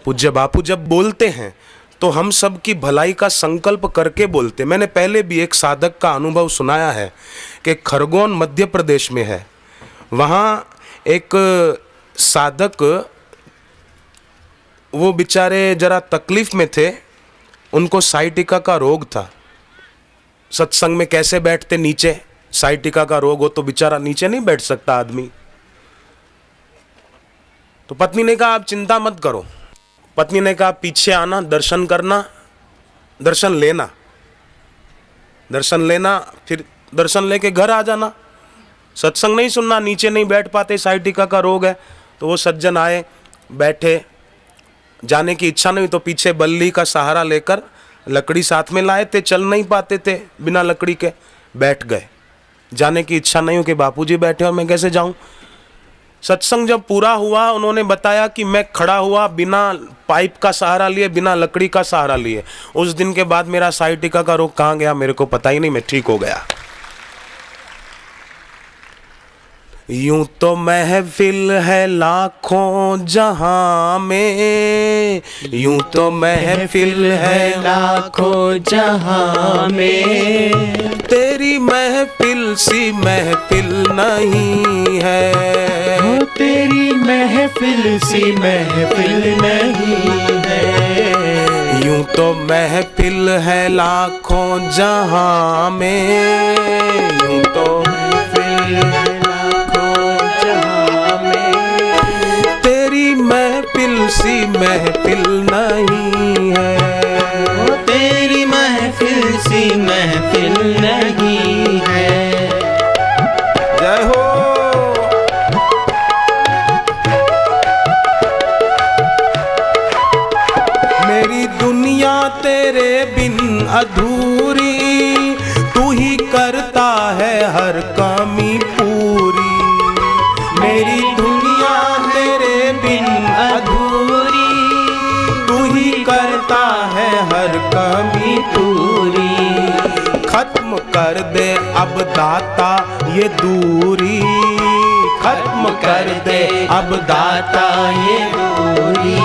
पूज्य बापू जब बोलते हैं तो हम सब की भलाई का संकल्प करके बोलते। मैंने पहले भी एक साधक का अनुभव सुनाया है कि खरगोन मध्य प्रदेश में है। वहाँ एक साधक, वो बेचारे जरा तकलीफ में थे, उनको साइटिका का रोग था। सत्संग में कैसे बैठते नीचे, साइटिका का रोग हो तो बेचारा नीचे नहीं बैठ सकता आदमी। तो पत्नी ने कहा आप चिंता मत करो। पत्नी ने कहा पीछे आना, दर्शन करना, दर्शन लेना, फिर दर्शन लेके घर आ जाना, सत्संग नहीं सुनना, नीचे नहीं बैठ पाते, साइटिका का रोग है। तो वो सज्जन आए, बैठे, जाने की इच्छा नहीं तो पीछे बल्ली का सहारा लेकर, लकड़ी साथ में लाए थे, चल नहीं पाते थे बिना लकड़ी के, बैठ गए। जाने की इच्छा नहीं हो कि बापूजी बैठे और मैं कैसे जाऊं। सत्संग जब पूरा हुआ, उन्होंने बताया कि मैं खड़ा हुआ बिना पाइप का सहारा लिए, बिना लकड़ी का सहारा लिए। उस दिन के बाद मेरा साइटिका का रोग कहाँ गया मेरे को पता ही नहीं, मैं ठीक हो गया। यूं तो महफिल है लाखों जहां में, यूं तो महफिल है लाखों जहां में, तेरी महफिल सी महफिल नहीं है, हो तेरी महफिल सी महफिल नहीं है। यूं तो महफिल है लाखों जहां में, यूं तो महफिल सी महफिल नहीं है, वो तेरी महफिल सी महफिल नहीं है। जय हो। मेरी दुनिया तेरे बिन अधूरी, तू ही करता है हर कमी पूरी। मेरी दुनिया तेरे बिन अधूरी, तू ही करता है हर कमी पूरी। खत्म कर दे अब दाता ये दूरी, खत्म कर दे अब दाता ये दूरी।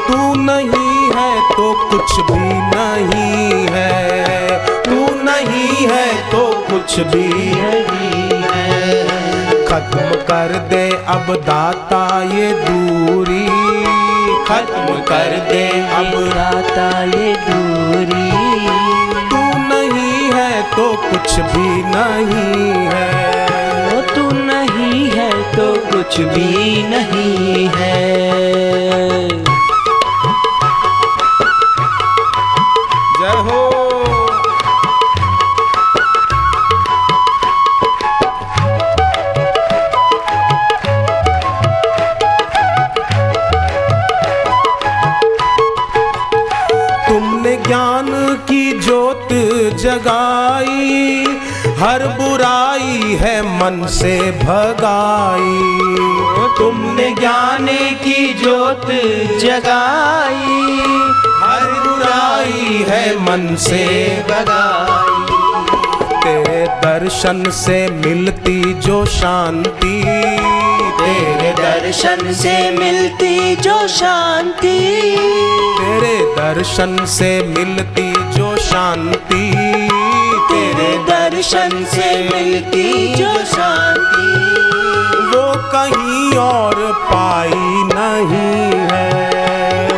तू नहीं है तो कुछ भी नहीं है, तू नहीं है तो कुछ भी नहीं है। खत्म कर दे अब दाता ये दूरी, खत्म कर दे अब दाता ये दूरी। तू नहीं है तो कुछ भी नहीं है, वो तू नहीं है तो कुछ भी नहीं है। जय हो। तुमने ज्ञान की ज्योत जगाई, हर बुराई है मन से भगाई। तुमने ज्ञान की ज्योत जगाई, हर बुराई है मन से भगाई। तेरे दर्शन से मिलती जो शांति, तेरे दर्शन से मिलती जो शांति, तेरे दर्शन से मिलती जो शांति, तेरे दर्शन से मिलती जो शांति, वो कहीं और पाई नहीं है,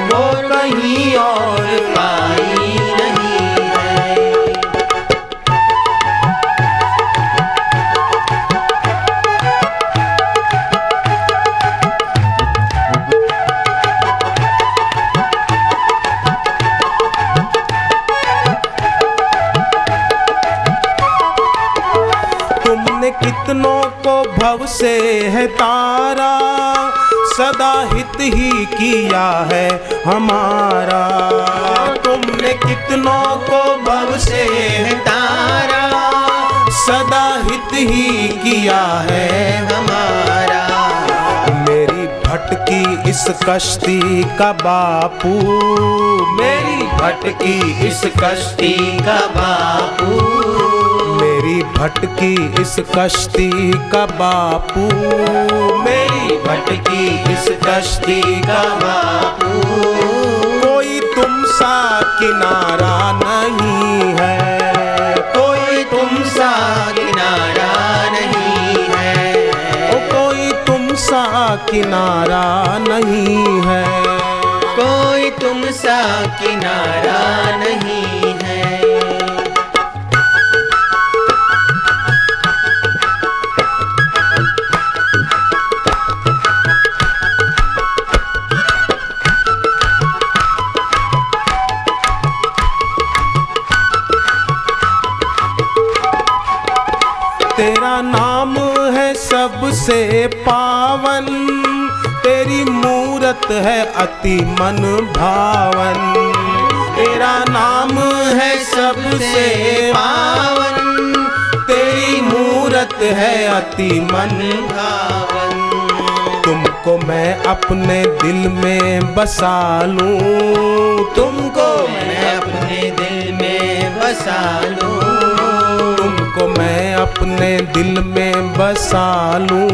वो कहीं और पाई नहीं है। तुमने कितनों को भव से है तारा, सदा हित ही किया है हमारा। तुमने कितनों को भव से है तारा, सदा हित ही किया है हमारा। मेरी भटकी इस कश्ती का बापू, मेरी भटकी इस कश्ती का बापू, मेरी भटकी इस कश्ती का बापू, मेरी भटकी इस कश्ती का बापू। कोई तुम सा किनारा नहीं है, कोई तुम सा किनारा नहीं है, ओ कोई तुम सा किनारा नहीं है, कोई तुम सा किनारा नहीं है। तेरा नाम है सबसे पावन, तेरी मूरत है अति मन भावन। तेरा नाम है सबसे पावन, तेरी मूरत है अति मन भावन। तुमको मैं अपने दिल में बसा लूं, तुमको मैं अपने दिल में बसा लूं, तुमको मैं अपने दिल में बसा लूं,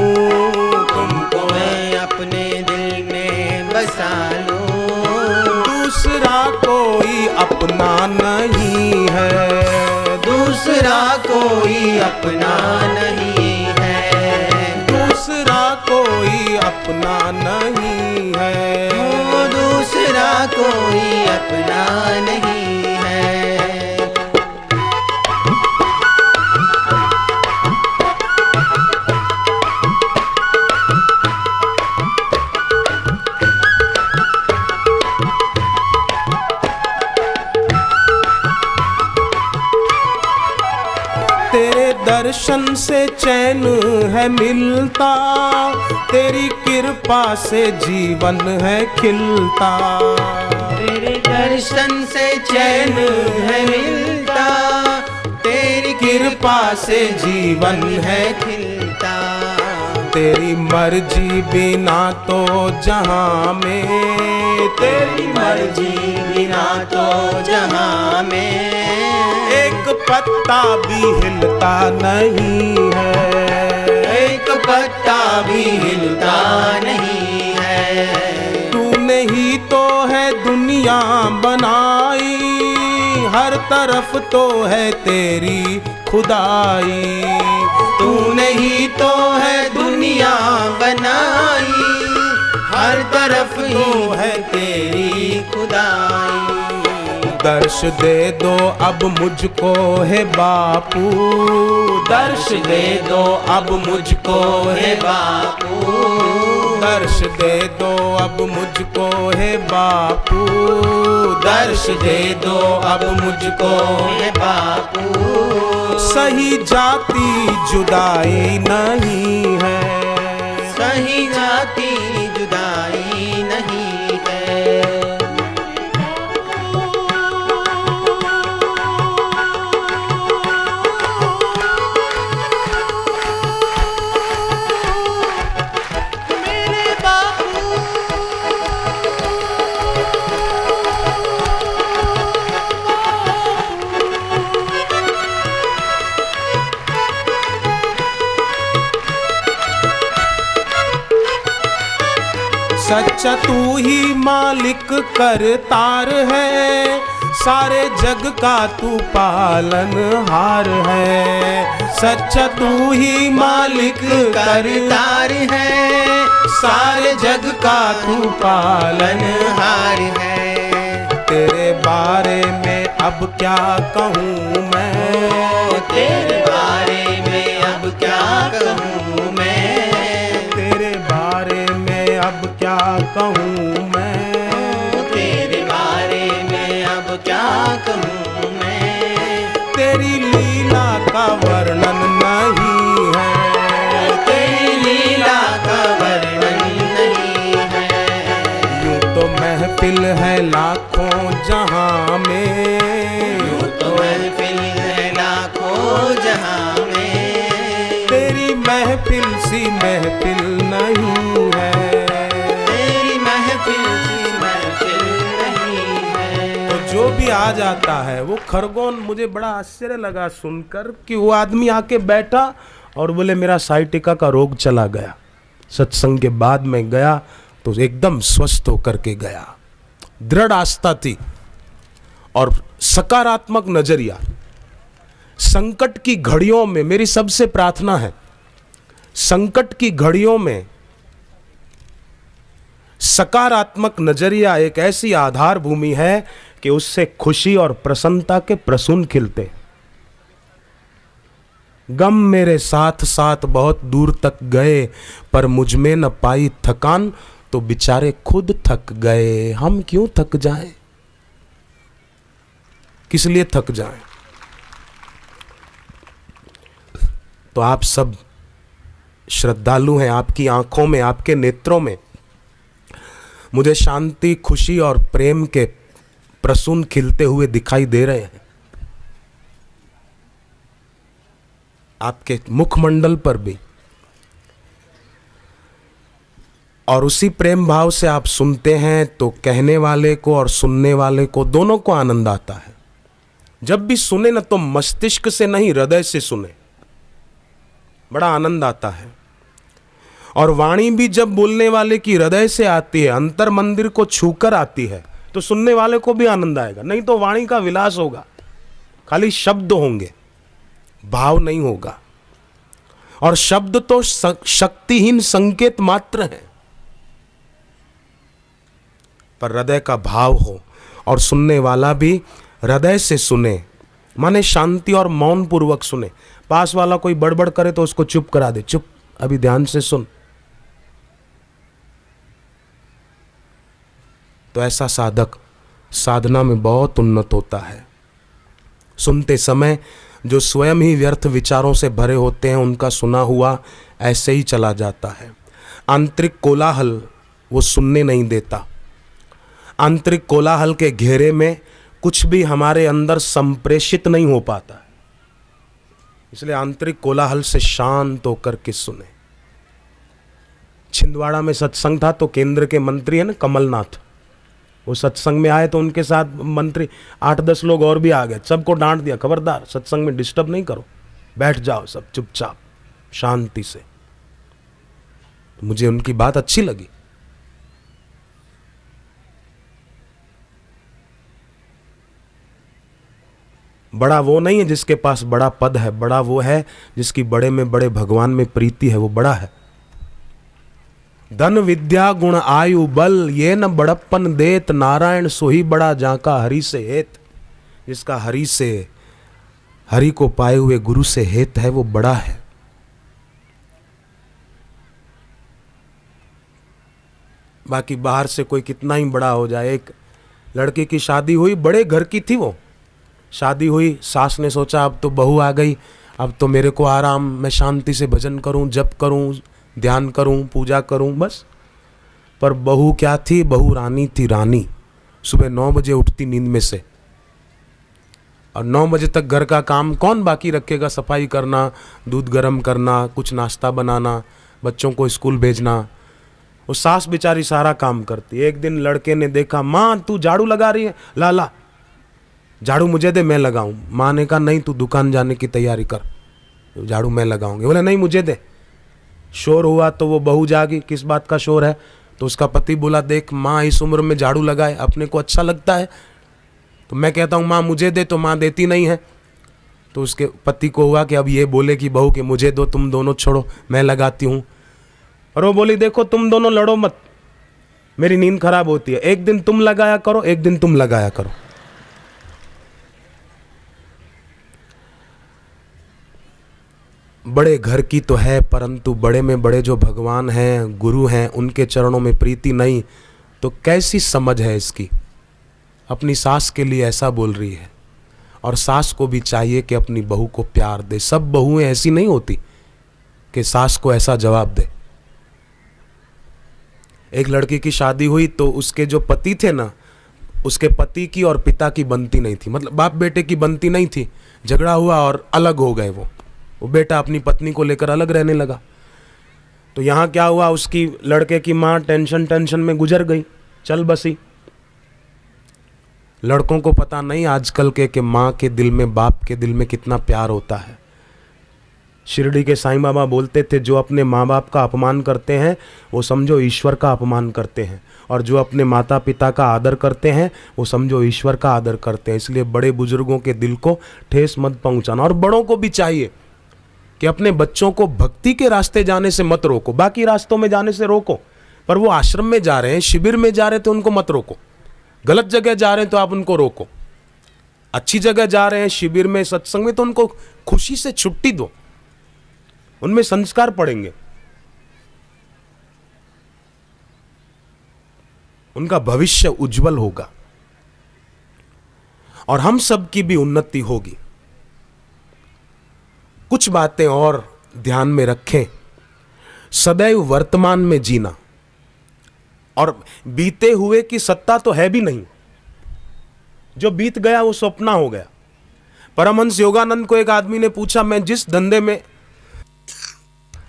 तुमको मैं अपने दिल में बसा लूं। दूसरा कोई अपना नहीं है, दूसरा कोई अपना नहीं है, दूसरा कोई अपना नहीं है, ओ दूसरा कोई अपना नहीं है। तेरे दर्शन से चैन है मिलता, तेरी कृपा से जीवन है खिलता। तेरे दर्शन से चैन है मिलता, तेरी कृपा से जीवन है खिलता। तेरी मर्जी बिना तो जहां में, तेरी मर्जी बिना तो जहां में एक पत्ता भी हिलता नहीं है, एक पत्ता भी हिलता नहीं है। तूने ही तो है दुनिया बनाई, हर तरफ तो है तेरी खुदाई। तूने ही तो है दुनिया बनाई, हर तरफ तो है तेरी खुदाई। दर्श दे दो अब मुझको है बापू, दर्श दे दो अब मुझको है बापू, दर्श दे दो अब मुझको है बापू, दर्श दे दो अब मुझको है बापू। सही जाति जुदाई नहीं है, सही जाति जुदाई नहीं है। सच्चा तू ही मालिक करतार है, सारे जग का तू पालनहार है। सच्चा तू ही मालिक करतार है, सारे जग का तू पालनहार है। तेरे बारे में अब क्या कहूँ मैं, तेरे बारे में अब क्या कहूँ मैं, तेरे बारे में अब क्या कहूँ मैं, तेरे बारे में अब क्या कहूँ मैं। तेरी लीला का वर्णन नहीं है, तेरी लीला का वर्णन नहीं है। यूं तो महफिल है लाखों जहां में, यूं तो महफिल है लाखों जहां में, तेरी महफिल सी महफिल नहीं है, तेरी महफिल सी महफिल नहीं है। तो जो भी ही आ जाता है। वो खरगोन, मुझे बड़ा आश्चर्य लगा सुनकर कि वो आदमी आके बैठा और बोले मेरा साइटिका का रोग चला गया। सत्संग के बाद में गया तो एकदम स्वस्थ होकर के गया। दृढ़ आस्था थी और सकारात्मक नजरिया। संकट की घड़ियों में मेरी सबसे प्रार्थना है, संकट की घड़ियों में सकारात्मक नजरिया एक ऐसी आधार भूमि है कि उससे खुशी और प्रसन्नता के प्रसून खिलते। गम मेरे साथ साथ बहुत दूर तक गए, पर मुझ में न पाई थकान, तो बेचारे खुद थक गए। हम क्यों थक जाएं? किस लिए थक जाएं? तो आप सब श्रद्धालु हैं, आपकी आंखों में, आपके नेत्रों में मुझे शांति, खुशी और प्रेम के प्रसून खिलते हुए दिखाई दे रहे हैं। आपके मुखमंडल पर भी। और उसी प्रेम भाव से आप सुनते हैं तो कहने वाले को और सुनने वाले को दोनों को आनंद आता है। जब भी सुने ना तो मस्तिष्क से नहीं, हृदय से सुने, बड़ा आनंद आता है। और वाणी भी जब बोलने वाले की हृदय से आती है, अंतर मंदिर को छूकर आती है, तो सुनने वाले को भी आनंद आएगा। नहीं तो वाणी का विलास होगा, खाली शब्द होंगे, भाव नहीं होगा। और शब्द तो शक्तिहीन संकेत मात्र है, पर हृदय का भाव हो और सुनने वाला भी हृदय से सुने, माने शांति और मौन पूर्वक सुने। पास वाला कोई बड़बड़ करे तो उसको चुप करा दे, चुप, अभी ध्यान से सुन। तो ऐसा साधक साधना में बहुत उन्नत होता है। सुनते समय जो स्वयं ही व्यर्थ विचारों से भरे होते हैं, उनका सुना हुआ ऐसे ही चला जाता है। आंतरिक कोलाहल वो सुनने नहीं देता। आंतरिक कोलाहल के घेरे में कुछ भी हमारे अंदर संप्रेषित नहीं हो पाता है। इसलिए आंतरिक कोलाहल से शांत होकर के सुने। छिंदवाड़ा में सत्संग था तो केंद्र के मंत्री है ना कमलनाथ, वो सत्संग में आए तो उनके साथ मंत्री 8-10 लोग और भी आ गए। सबको डांट दिया, खबरदार सत्संग में डिस्टर्ब नहीं करो, बैठ जाओ सब चुपचाप शांति से। मुझे उनकी बात अच्छी लगी। बड़ा वो नहीं है जिसके पास बड़ा पद है, बड़ा वो है जिसकी बड़े में बड़े भगवान में प्रीति है, वो बड़ा है। धन विद्या गुण आयु बल ये न बड़प्पन देत, नारायण सोही बड़ा जाका हरि से हेत। जिसका हरि से, हरि को पाए हुए गुरु से हेत है, वो बड़ा है। बाकी बाहर से कोई कितना ही बड़ा हो जाए। एक लड़की की शादी हुई, बड़े घर की थी वो, शादी हुई, सास ने सोचा अब तो बहू आ गई, अब तो मेरे को आराम, मैं शांति से भजन करूं, जप करूं, ध्यान करूं, पूजा करूं, बस। पर बहू क्या थी? बहू रानी थी, रानी। सुबह 9 बजे उठती नींद में से, और 9 बजे तक घर का काम कौन बाकी रखेगा? सफाई करना, दूध गर्म करना, कुछ नाश्ता बनाना, बच्चों को स्कूल भेजना। वो सास बेचारी सारा काम करती। एक दिन लड़के ने देखा, माँ तू झाड़ू लगा रही है, ला ला झाड़ू मुझे दे, मैं लगाऊं। माँ ने कहा नहीं, तू दुकान जाने की तैयारी कर, झाड़ू मैं लगाऊंगी। बोले नहीं मुझे दे। शोर हुआ तो वो बहू जागी, किस बात का शोर है? तो उसका पति बोला देख माँ इस उम्र में झाड़ू लगाए, अपने को अच्छा लगता है, तो मैं कहता हूँ माँ मुझे दे, तो माँ देती नहीं है। तो उसके पति को हुआ कि अब ये बोले कि बहू कि मुझे दो, तुम दोनों छोड़ो, मैं लगाती हूँ। और वो बोली देखो तुम दोनों लड़ो मत, मेरी नींद खराब होती है, एक दिन तुम लगाया करो, एक दिन तुम लगाया करो। बड़े घर की तो है, परंतु बड़े में बड़े जो भगवान हैं, गुरु हैं, उनके चरणों में प्रीति नहीं, तो कैसी समझ है इसकी? अपनी सास के लिए ऐसा बोल रही है। और सास को भी चाहिए कि अपनी बहू को प्यार दे। सब बहुएं ऐसी नहीं होती कि सास को ऐसा जवाब दे। एक लड़की की शादी हुई तो उसके जो पति थे ना, उसके पति की और पिता की बनती नहीं थी, मतलब बाप बेटे की बनती नहीं थी। झगड़ा हुआ और अलग हो गए। वो बेटा अपनी पत्नी को लेकर अलग रहने लगा। तो यहाँ क्या हुआ, उसकी लड़के की माँ टेंशन में गुजर गई, चल बसी। लड़कों को पता नहीं आजकल के कि माँ के दिल में, बाप के दिल में कितना प्यार होता है। शिरडी के साईं बाबा बोलते थे, जो अपने माँ बाप का अपमान करते हैं वो समझो ईश्वर का अपमान करते हैं, और जो अपने माता पिता का आदर करते हैं वो समझो ईश्वर का आदर करते हैं। इसलिए बड़े बुजुर्गों के दिल को ठेस मत पहुंचाना। और बड़ों को भी चाहिए कि अपने बच्चों को भक्ति के रास्ते जाने से मत रोको, बाकी रास्तों में जाने से रोको। पर वो आश्रम में जा रहे हैं, शिविर में जा रहे हैं, तो उनको मत रोको। गलत जगह जा रहे हैं तो आप उनको रोको। अच्छी जगह जा रहे हैं, शिविर में, सत्संग में, तो उनको खुशी से छुट्टी दो, उनमें संस्कार पड़ेंगे, उनका भविष्य उज्जवल होगा और हम सब की भी उन्नति होगी। कुछ बातें और ध्यान में रखें। सदैव वर्तमान में जीना, और बीते हुए की सत्ता तो है भी नहीं, जो बीत गया वो सपना हो गया। परमहंस योगानंद को एक आदमी ने पूछा, मैं जिस धंधे में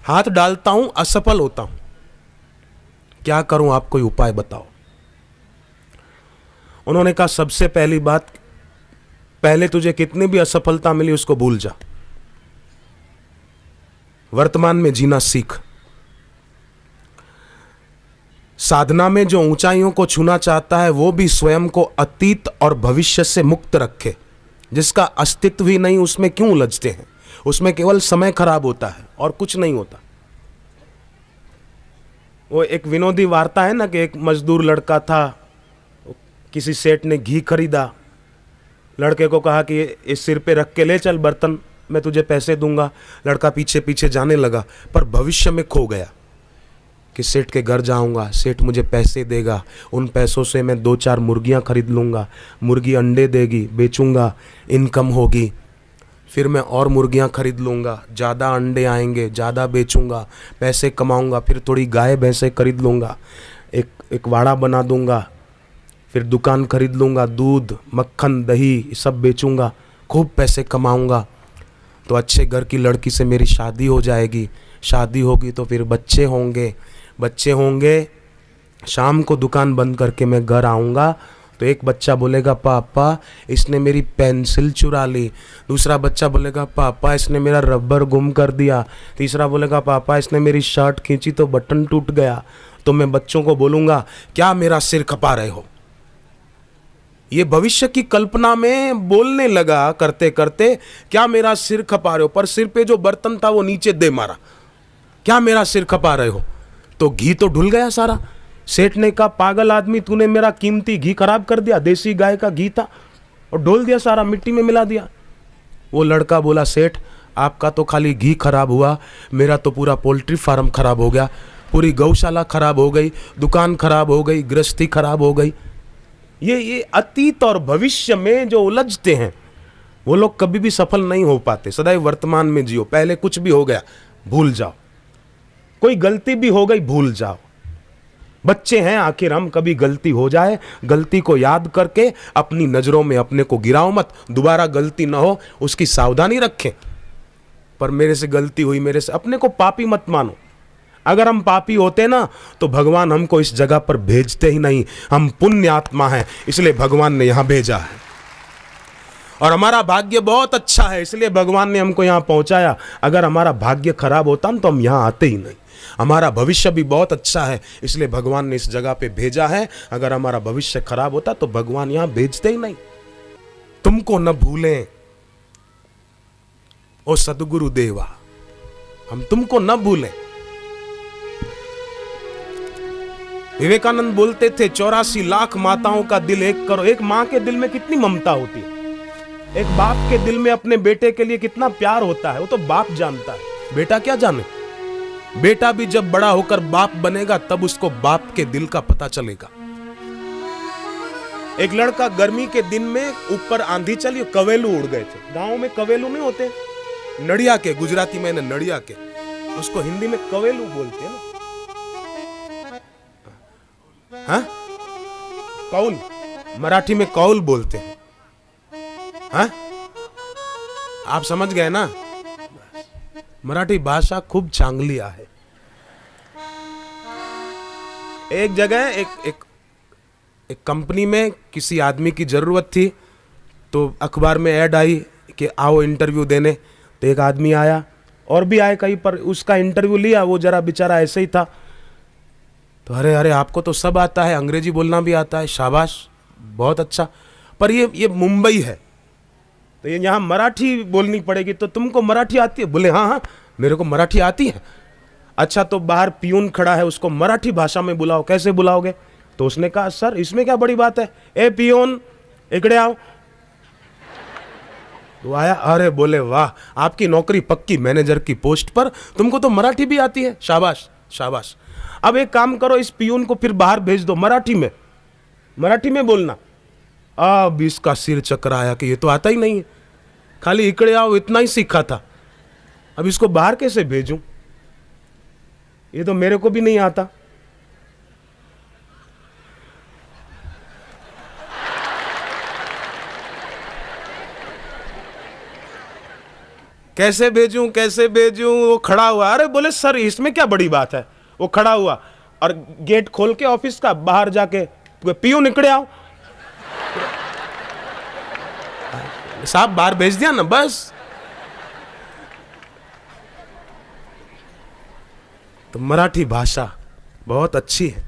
हाथ डालता हूं असफल होता हूं, क्या करूं, आप कोई उपाय बताओ। उन्होंने कहा, सबसे पहली बात, पहले तुझे कितनी भी असफलता मिली उसको भूल जा, वर्तमान में जीना सीख। साधना में जो ऊंचाइयों को छूना चाहता है वो भी स्वयं को अतीत और भविष्य से मुक्त रखे। जिसका अस्तित्व ही नहीं उसमें क्यों उलझते हैं, उसमें केवल समय खराब होता है और कुछ नहीं होता। वो एक विनोदी वार्ता है ना कि एक मजदूर लड़का था, किसी सेठ ने घी खरीदा, लड़के को कहा कि इस सिर पे रख के ले चल बर्तन, मैं तुझे पैसे दूंगा। लड़का पीछे पीछे जाने लगा, पर भविष्य में खो गया कि सेठ के घर जाऊंगा, सेठ मुझे पैसे देगा, उन पैसों से मैं 2-4 मुर्गियां खरीद लूंगा, मुर्गी अंडे देगी, बेचूंगा, इनकम होगी, फिर मैं और मुर्गियां खरीद लूंगा, ज़्यादा अंडे आएंगे, ज़्यादा बेचूंगा, पैसे कमाऊंगा, फिर थोड़ी गाय भैंसे खरीद लूंगा, एक वाड़ा बना दूंगा, फिर दुकान खरीद लूंगा, दूध, मक्खन, दही सब बेचूंगा, खूब पैसे कमाऊंगा, तो अच्छे घर की लड़की से मेरी शादी हो जाएगी, शादी होगी तो फिर बच्चे होंगे, बच्चे होंगे, शाम को दुकान बंद करके मैं घर आऊँगा तो एक बच्चा बोलेगा, पापा इसने मेरी पेंसिल चुरा ली, दूसरा बच्चा बोलेगा, पापा इसने मेरा रबर गुम कर दिया, तीसरा बोलेगा, पापा इसने मेरी शर्ट खींची तो बटन टूट गया। तो मैं बच्चों को बोलूँगा, क्या मेरा सिर खपा रहे हो। ये भविष्य की कल्पना में बोलने लगा करते करते, क्या मेरा सिर खपा रहे हो, पर सिर पे जो बर्तन था वो नीचे दे मारा, क्या मेरा सिर खपा रहे हो, तो घी तो ढुल गया सारा। सेठ ने कहा, पागल आदमी, तूने मेरा कीमती घी खराब कर दिया, देसी गाय का घी था, और ढोल दिया सारा, मिट्टी में मिला दिया। वो लड़का बोला, सेठ आपका तो खाली घी खराब हुआ, मेरा तो पूरा पोल्ट्री फार्म खराब हो गया, पूरी गौशाला खराब हो गई, दुकान खराब हो गई, गृहस्थी खराब हो गई। ये अतीत और भविष्य में जो उलझते हैं वो लोग कभी भी सफल नहीं हो पाते। सदैव वर्तमान में जियो। पहले कुछ भी हो गया भूल जाओ, कोई गलती भी हो गई भूल जाओ। बच्चे हैं, आखिर हम, कभी गलती हो जाए, गलती को याद करके अपनी नजरों में अपने को गिराओ मत, दोबारा गलती ना हो उसकी सावधानी रखें। पर मेरे से गलती हुई, मेरे से, अपने को पापी मत मानो। अगर हम पापी होते ना तो भगवान हमको इस जगह पर भेजते ही नहीं। हम पुण्य आत्मा हैं, इसलिए भगवान ने यहां भेजा है, और हमारा भाग्य बहुत अच्छा है, इसलिए भगवान ने हमको यहां पहुंचाया। अगर हमारा भाग्य खराब होता ना तो हम यहां आते ही नहीं। हमारा भविष्य भी बहुत अच्छा है, इसलिए भगवान ने इस जगह पे भेजा है। अगर हमारा भविष्य खराब होता तो भगवान यहां भेजते ही नहीं। तुमको न भूलें ओ सदगुरु देवा, हम तुमको न भूलें। विवेकानंद बोलते थे, 84 लाख माताओं का दिल एक करो। एक मां के दिल में कितनी ममता होती है, एक बाप के दिल में अपने बेटे के लिए कितना प्यार होता है, वो तो बाप जानता है, बेटा क्या जाने। बेटा भी जब बड़ा होकर बाप बनेगा तब उसको बाप के दिल का पता चलेगा। एक लड़का गर्मी के दिन में ऊपर आंधी चली, कवेलू उड़ गए थे। गांव में कवेलू नहीं होते, नड़िया के, गुजराती में नड़िया के, उसको हिंदी में कवेलू बोलते हैं ना। हाँ, कौल, मराठी में कौल बोलते हैं। हाँ, आप समझ गए ना। मराठी भाषा खूब चांगली आहे। एक जगह एक एक कंपनी में किसी आदमी की ज़रूरत थी, तो अखबार में ऐड आई कि आओ इंटरव्यू देने। तो एक आदमी आया, और भी आए कहीं पर, उसका इंटरव्यू लिया। वो जरा बेचारा ऐसे ही था। तो अरे अरे आपको तो सब आता है, अंग्रेजी बोलना भी आता है, शाबाश, बहुत अच्छा। पर ये मुंबई है, तो ये यहाँ मराठी बोलनी पड़ेगी, तो तुमको मराठी आती है? बोले हाँ हाँ मेरे को मराठी आती है। अच्छा, तो बाहर पियून खड़ा है, उसको मराठी भाषा में बुलाओ। कैसे बुलाओगे? तो उसने कहा सर इसमें क्या बड़ी बात है, ए पियून इकड़े आओ। तो आया, अरे बोले वाह आपकी नौकरी पक्की मैनेजर की पोस्ट पर, तुमको तो मराठी भी आती है, शाबाश शाबाश। अब एक काम करो, इस पियून को फिर बाहर भेज दो, मराठी में बोलना। अब इसका सिर चकराया कि ये तो आता ही नहीं है, खाली इकड़े आओ इतना ही सीखा था, अब इसको बाहर कैसे भेजूं, ये तो मेरे को भी नहीं आता। कैसे भेजूं? वो खड़ा हुआ, अरे बोले सर इसमें क्या बड़ी बात है। वो खड़ा हुआ और गेट खोल के ऑफिस का बाहर जाके, पियून निकले आओ। साहब बाहर भेज दिया ना, बस। तो मराठी भाषा बहुत अच्छी है,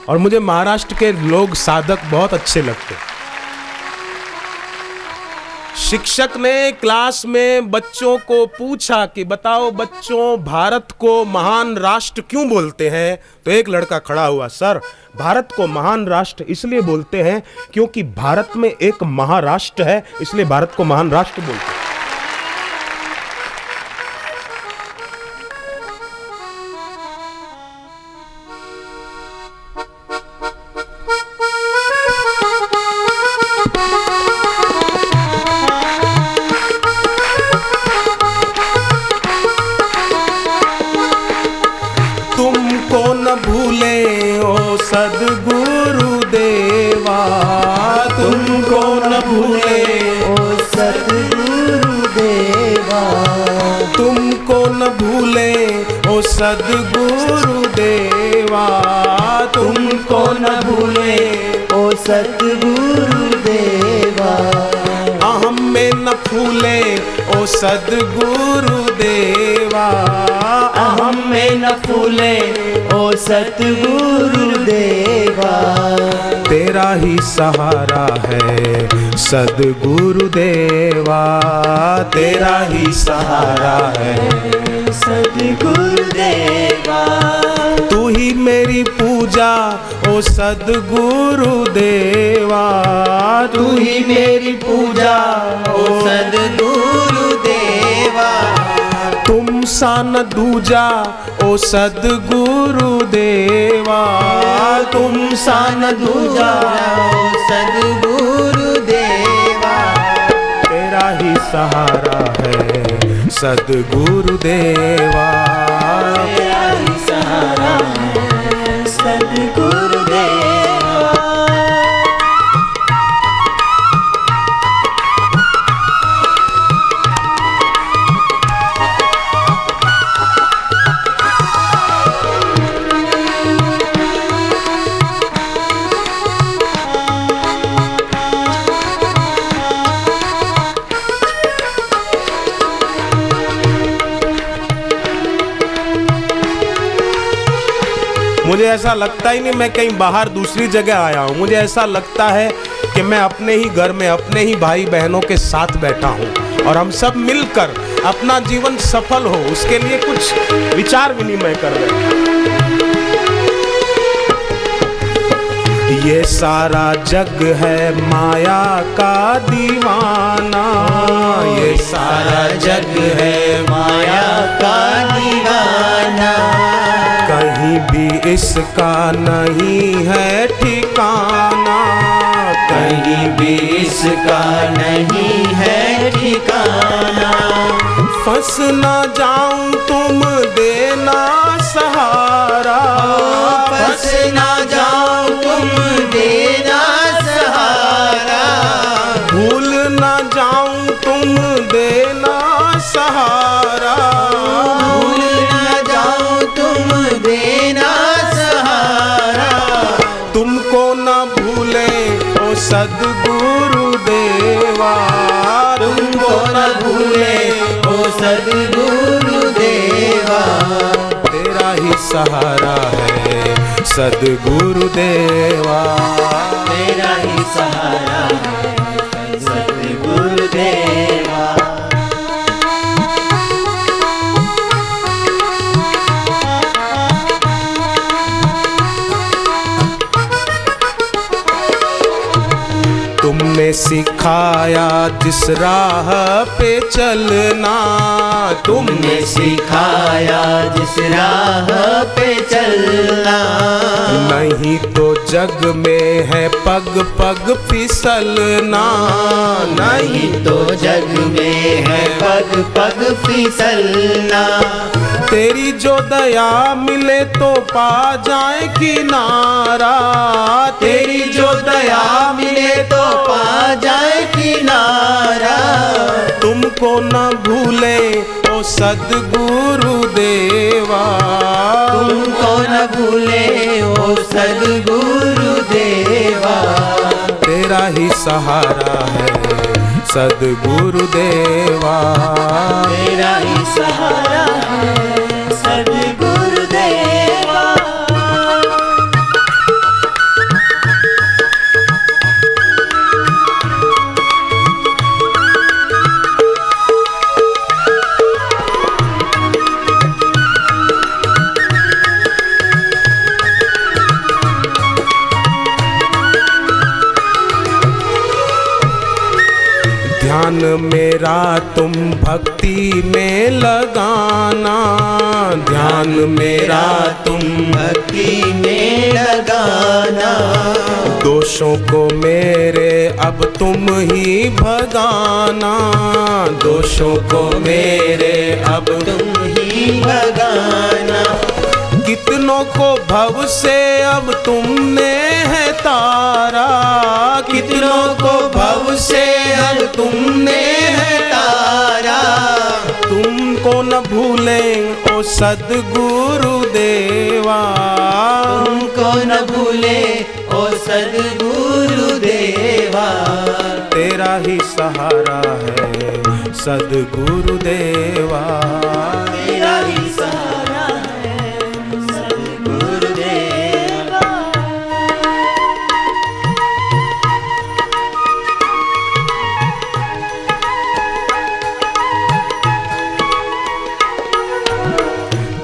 और मुझे महाराष्ट्र के लोग साधक बहुत अच्छे लगते हैं। शिक्षक ने क्लास में बच्चों को पूछा कि बताओ बच्चों, भारत को महान राष्ट्र क्यों बोलते हैं? तो एक लड़का खड़ा हुआ, सर भारत को महान राष्ट्र इसलिए बोलते हैं क्योंकि भारत में एक महाराष्ट्र है, इसलिए भारत को महान राष्ट्र बोलते हैं। तुमको न भूले ओ सद्गुरु देवा, तुमको न भूले ओ सद्गुरु देवा, तुमको न भूले ओ सद्गुरु देवा, तुमको न भूले ओ सद्गुरु देवा, अहम में न फूले ओ सद्गुरु देवा, अहम में न फूले ओ सद्गुरु देवा, तेरा ही सहारा है सद्गुरु देवा, तेरा ही सहारा है सद्गुरु देवा, तू ही मेरी पूजा ओ सद्गुरु देवा, तू ही मेरी पूजा ओ सद्गुरु देवा, तुम सा न दूजा ओ सद्गुरु देवा, तुम सा न दूजा ओ सद्गुरु देवा, तेरा ही सहारा है सद्गुरु देवा, तेरा ही सहारा है सद्गुरु देवा। मुझे ऐसा लगता ही नहीं मैं कहीं बाहर दूसरी जगह आया हूँ। मुझे ऐसा लगता है कि मैं अपने ही घर में अपने ही भाई बहनों के साथ बैठा हूँ, और हम सब मिलकर अपना जीवन सफल हो उसके लिए कुछ विचार विनिमय कर रहे हैं। ये सारा जग है माया का दीवाना, ये सारा जग है माया का दीवाना, कहीं भी इसका नहीं है ठिकाना, कहीं भी इसका नहीं है ठिकाना, फंस ना जाऊं तुम देना सहारा, फंस ना जाओ तुम देना सहारा, भूल ना जाऊं तुम देना सहारा, भूल ना जाओ तुम देना सहारा, तुमको न सद्गुरुदेवा, तुमको न भूले ओ सद्गुरुदेवा, तेरा ही सहारा है सद्गुरुदेवा, तेरा ही सहारा है सद्गुरुदेवा। तुमने सिखाया जिस राह पे चलना, तुमने सिखाया जिस राह पे चलना, नहीं तो जग में है पग पग फिसलना, नहीं तो जग में है पग पग फिसलना, तेरी जो दया मिले तो पा जाए किनारा, तेरी जो दया मिले तो पा जाए किनारा, तुमको न भूले ओ सद्गुरुदेवा, तुमको न भूले ओ सद्गुरुदेवा, तेरा ही सहारा है सद्गुरुदेवा, तेरा ही सहारा है सद्गुरुदेवा। ध्यान मेरा तुम भक्ति में लगाना, ध्यान मेरा तुम भक्ति में लगाना, दोषों को मेरे अब तुम ही भगाना, दोषों को मेरे अब तुम ही भगाना, कितनों को भव से अब तुमने है तारा, कितनों को भव से अब तुमने है तारा, तुमको न भूलें ओ सद्गुरुदेवा, तुमको न भूले ओ सद्गुरुदेवा, तेरा ही सहारा है सद्गुरुदेवा, तेरा ही सहारा है सद्गुरुदेवा।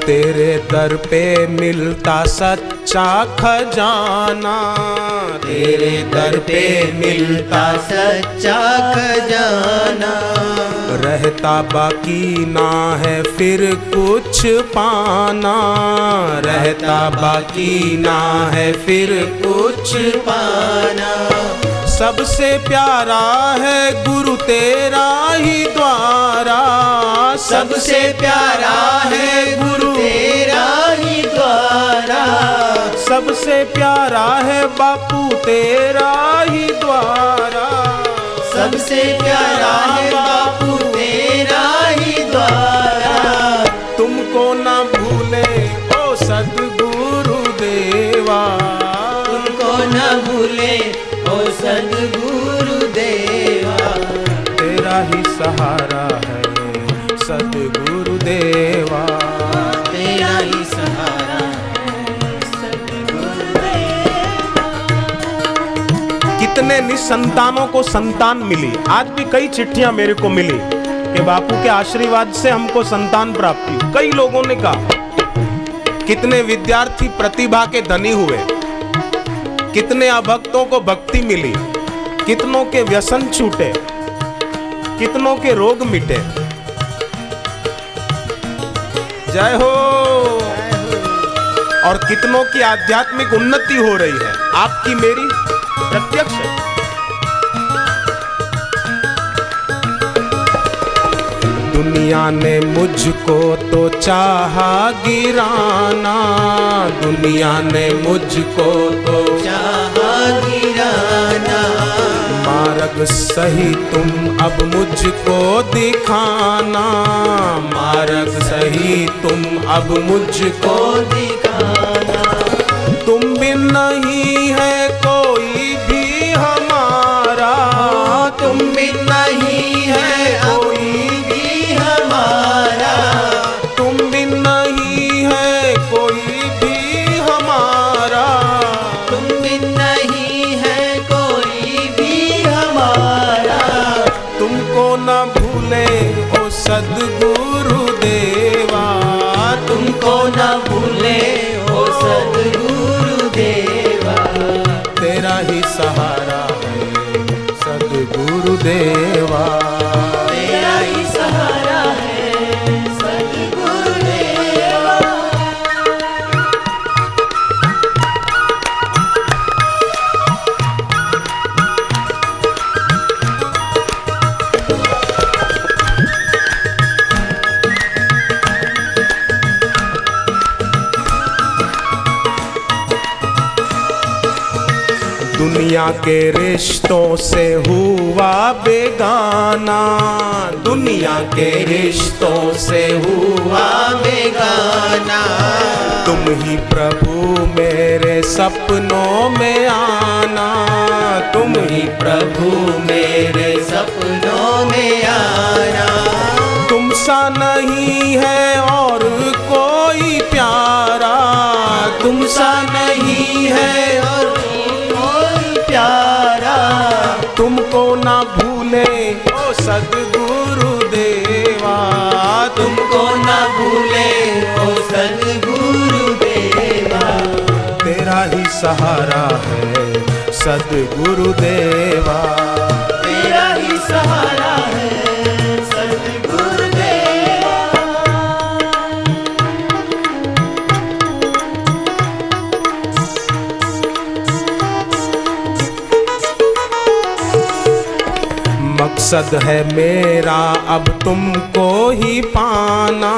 तेरे दर पे मिलता सच्चा खजाना, तेरे दर पे मिलता सच्चा खजाना, रहता बाकी ना है फिर कुछ पाना, रहता बाकी ना है फिर कुछ पाना, सबसे प्यारा है गुरु तेरा ही द्वारा, सबसे प्यारा है गुरु तेरा ही द्वारा, सबसे प्यारा है बापू तेरा ही द्वारा, सबसे प्यारा है बापू तेरा ही द्वारा, तुमको ना भूले ओ सद्गुरुदेवा, तुमको न भूले ओ सद्गुरुदेवा, तेरा ही सहारा है सद्गुरुदेवा, तेरा ही सहारा है सद्गुरुदेवा। कितने निसंतानों को संतान मिली, आज भी कई चिट्ठियां मेरे को मिली कि बापू के आशीर्वाद से हमको संतान प्राप्ति हुई। कई लोगों ने कहा, कितने विद्यार्थी प्रतिभा के धनी हुए, कितने अभक्तों को भक्ति मिली, कितनों के व्यसन छूटे, कितनों के रोग मिटे। जय हो। और कितनों की आध्यात्मिक उन्नति हो रही है, आपकी मेरी प्रत्यक्ष है। दुनिया ने मुझको तो चाहा गिराना, दुनिया ने मुझको तो चाहा गिराना, मार्ग सही तुम अब मुझको दिखाना, मार्ग सही तुम अब मुझको दिखाना, तुम बिन नहीं है कोई भी हमारा, बिन नहीं है कोई भी हमारा, तुम बिन नहीं है कोई भी हमारा, तुम बिन नहीं है कोई भी हमारा। तुमको न भूले ओ सद्गुरु देवा, तुमको न भूले ओ सद्गुरु देवा, तेरा ही सहारा है सद्गुरु देवा। तेरा ही सहारा है सद्गुरु देवा। दुनिया के रिश्तों से हुआ बेगाना, दुनिया के रिश्तों से हुआ बेगाना, तुम ही प्रभु मेरे सपनों में आना, तुम ही प्रभु मेरे सपनों में आना। तुम सा नहीं है और कोई प्यारा, तुम सा नहीं है और कोई प्यारा, तुमको ना भूले ओ सद्गुरु देवा, तुमको न भूले ओ सद्गुरु देवा। तेरा ही सहारा है सद्गुरु देवा। तेरा ही सहारा है सद्गुरु देवा। मकसद है मेरा अब तुमको ही पाना,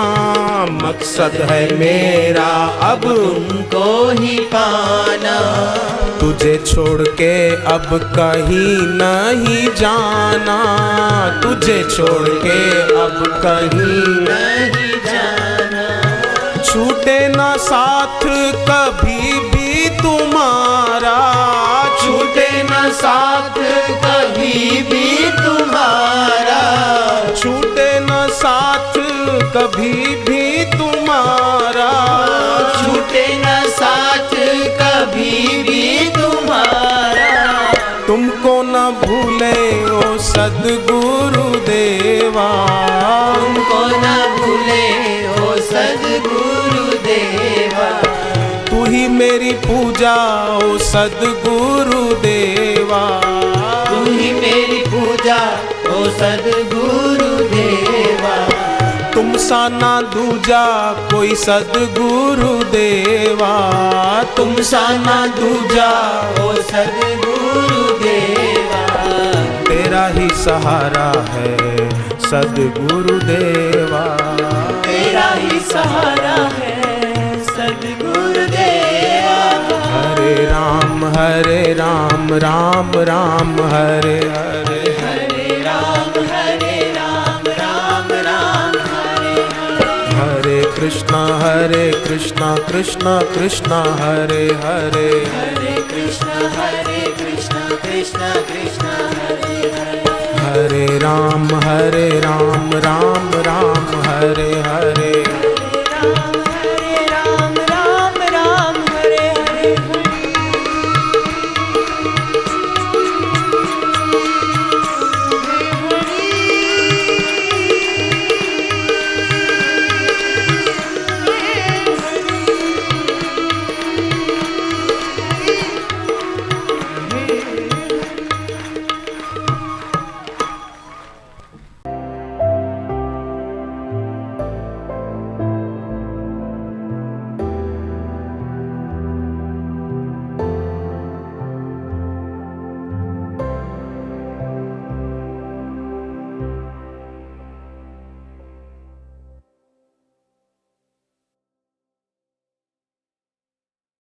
मकसद है मेरा अब तुमको ही पाना, तुझे छोड़ के अब कहीं नहीं जाना, तुझे छोड़ के अब कहीं नहीं जाना। छूटे ना साथ कभी भी तुम्हारा, छूटे न साथ कभी भी तुम्हारा, छूटे न साथ कभी भी तुम्हारा, छूटे न साथ कभी भी तुम्हारा। तुमको न भूले ओ सद्गुरु देवा, तुमको न भूले ओ सद्गुरु देवा। तू ही मेरी पूजा ओ सद्गुरु देवा, तू ही मेरी पूजा ओ सद्गुरु देवा। तुम सा ना दूजा कोई सद्गुरु देवा, तुम सा ना दूजा ओ सद्गुरु देवा। तेरा ही सहारा है सद्गुरु देवा। तेरा ही सहारा है सद्गुरु देवा। हरे राम राम राम हरे हरे, हरे राम राम राम हरे हरे। हरे कृष्णा कृष्णा कृष्णा हरे हरे, हरे कृष्णा कृष्णा कृष्णा हरे हरे। हरे राम राम हरे